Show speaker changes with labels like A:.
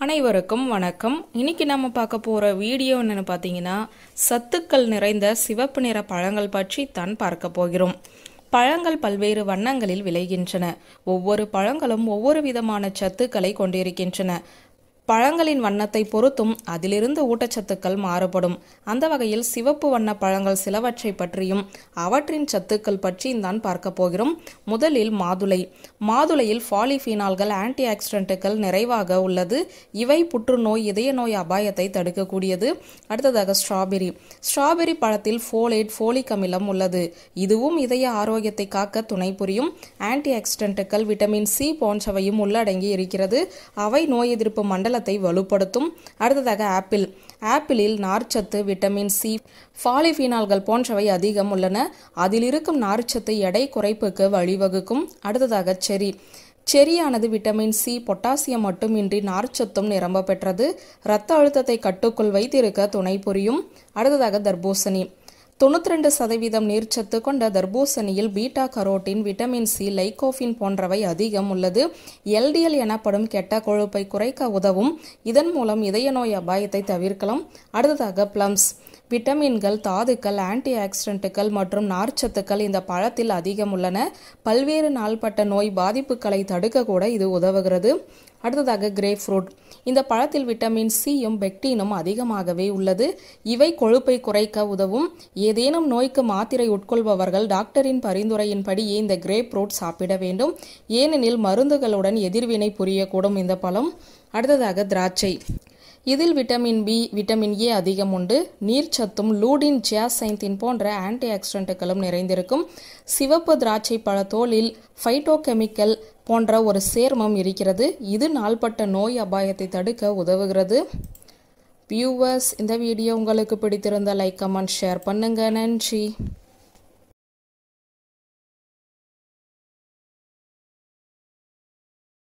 A: அனைவருக்கும் வணக்கம். இன்னைக்கு நம்ம பார்க்க போற வீடியோ என்னன்னு பார்த்தீங்கன்னா, சத்துக்கள் நிறைந்த சிவப்பு நிற பழங்கள் பற்றி தான் பார்க்க போகிறோம். பழங்கள் பல்வேறு வண்ணங்களில் விளைகின்றன. ஒவ்வொரு பழங்களும் ஒவ்வொரு விதமான சத்துக்களை கொண்டிருக்கின்றன. பழங்களின் வண்ணத்தை பொறுத்தும் அதிலிருந்து ஊட்டச்சத்துக்கள் மாறுபடும். அந்த வகையில் சிவப்பு வண்ண பழங்கள் சிலவற்றை பற்றியும் அவற்றின் சத்துக்கள் பற்றியும் தான் பார்க்க போகிறோம். முதலில் மாதுளை. மாதுளையில் பாலிஃபீனால்கள், ஆன்டி ஆக்சிடென்ட்டுகள் நிறைவாக உள்ளது. இவை புற்றுநோய், இதய நோய் அபாயத்தை தடுக்கக்கூடியது. அடுத்ததாக ஸ்ட்ராபெரி. ஸ்ட்ராபெரி பழத்தில் ஃபோலேட், ஃபோலிக் அமிலம் உள்ளது. இதுவும் இதய ஆரோக்கியத்தை காக்க துணை புரியும். ஆன்டி ஆக்சிடென்ட்டுகள், விட்டமின் சி போன்றவையும் உள்ளடங்கி இருக்கிறது. அவை நோய் எதிர்ப்பு மண்டலத்தை வலுப்படுத்தும். அடுத்ததாக ஆப்பிள். ஆப்பிளில் நார்ச்சத்து, விட்டமின் சி, பாலிஃபீனால்கள் போன்றவை அதிகம் உள்ளன. அதில் இருக்கும் நார்ச்சத்து எடை குறைப்புக்கு வழிவகுக்கும். அடுத்ததாக செரி. செரியானது விட்டமின் சி, பொட்டாசியம் மட்டுமின்றி நார்ச்சத்தும் நிரம்ப பெற்றது. இரத்த அழுத்தத்தை கட்டுக்குள் வைத்திருக்க துணை புரியும். அடுத்ததாக தர்பூசணி. 92% நீர்ச்சத்து கொண்ட தர்பூசணியில் beta carotene, vitamin C, lycopene போன்றவை அதிகம் உள்ளது. எல்டிஎல் எனப்படும் கெட்ட கொழுப்பை குறைக்க உதவும். இதன் மூலம் இதய நோய் அபாயத்தை தவிர்க்கலாம். அடுத்ததாக பிளம்ஸ். விட்டமின்கள், தாதுக்கள், ஆன்டி ஆக்சிடென்ட்டுகள் மற்றும் நார்ச்சத்துக்கள் இந்த பழத்தில் அதிகம் உள்ளன. பல்வேறு நாள்பட்ட நோய் பாதிப்புகளை தடுக்க கூட இது உதவுகிறது. அடுத்ததாக கிரேப் ஃப்ரூட். இந்த பழத்தில் விட்டமின் சியும் பெக்டினும் அதிகமாகவே உள்ளது. இவை கொழுப்பை குறைக்க உதவும். ஏதேனும் நோய்க்கு மாத்திரை உட்கொள்பவர்கள் டாக்டரின் பரிந்துரையின்படியே இந்த கிரேப் ஃப்ரூட் சாப்பிட வேண்டும். ஏனெனில் மருந்துகளுடன் எதிர்வினை புரியக்கூடும் இந்த பழம். அடுத்ததாக திராட்சை. இதில் விட்டமின் பி, விட்டமின் ஏ அதிகம் உண்டு. நீர்ச்சத்தும் லூடின், ஜியாசைந்தின் போன்ற ஆன்டி ஆக்சிடென்ட்டுகளும் நிறைந்திருக்கும். சிவப்பு திராட்சை பழ தோலில் ஃபைட்டோகெமிக்கல் போன்ற ஒரு சேர்மம் இருக்கிறது. இது நாள்பட்ட நோய் அபாயத்தை தடுக்க உதவுகிறது. வியூவர்ஸ், இந்த வீடியோ உங்களுக்கு பிடித்திருந்த லைக், கமெண்ட், ஷேர் பண்ணுங்க. நன்றி.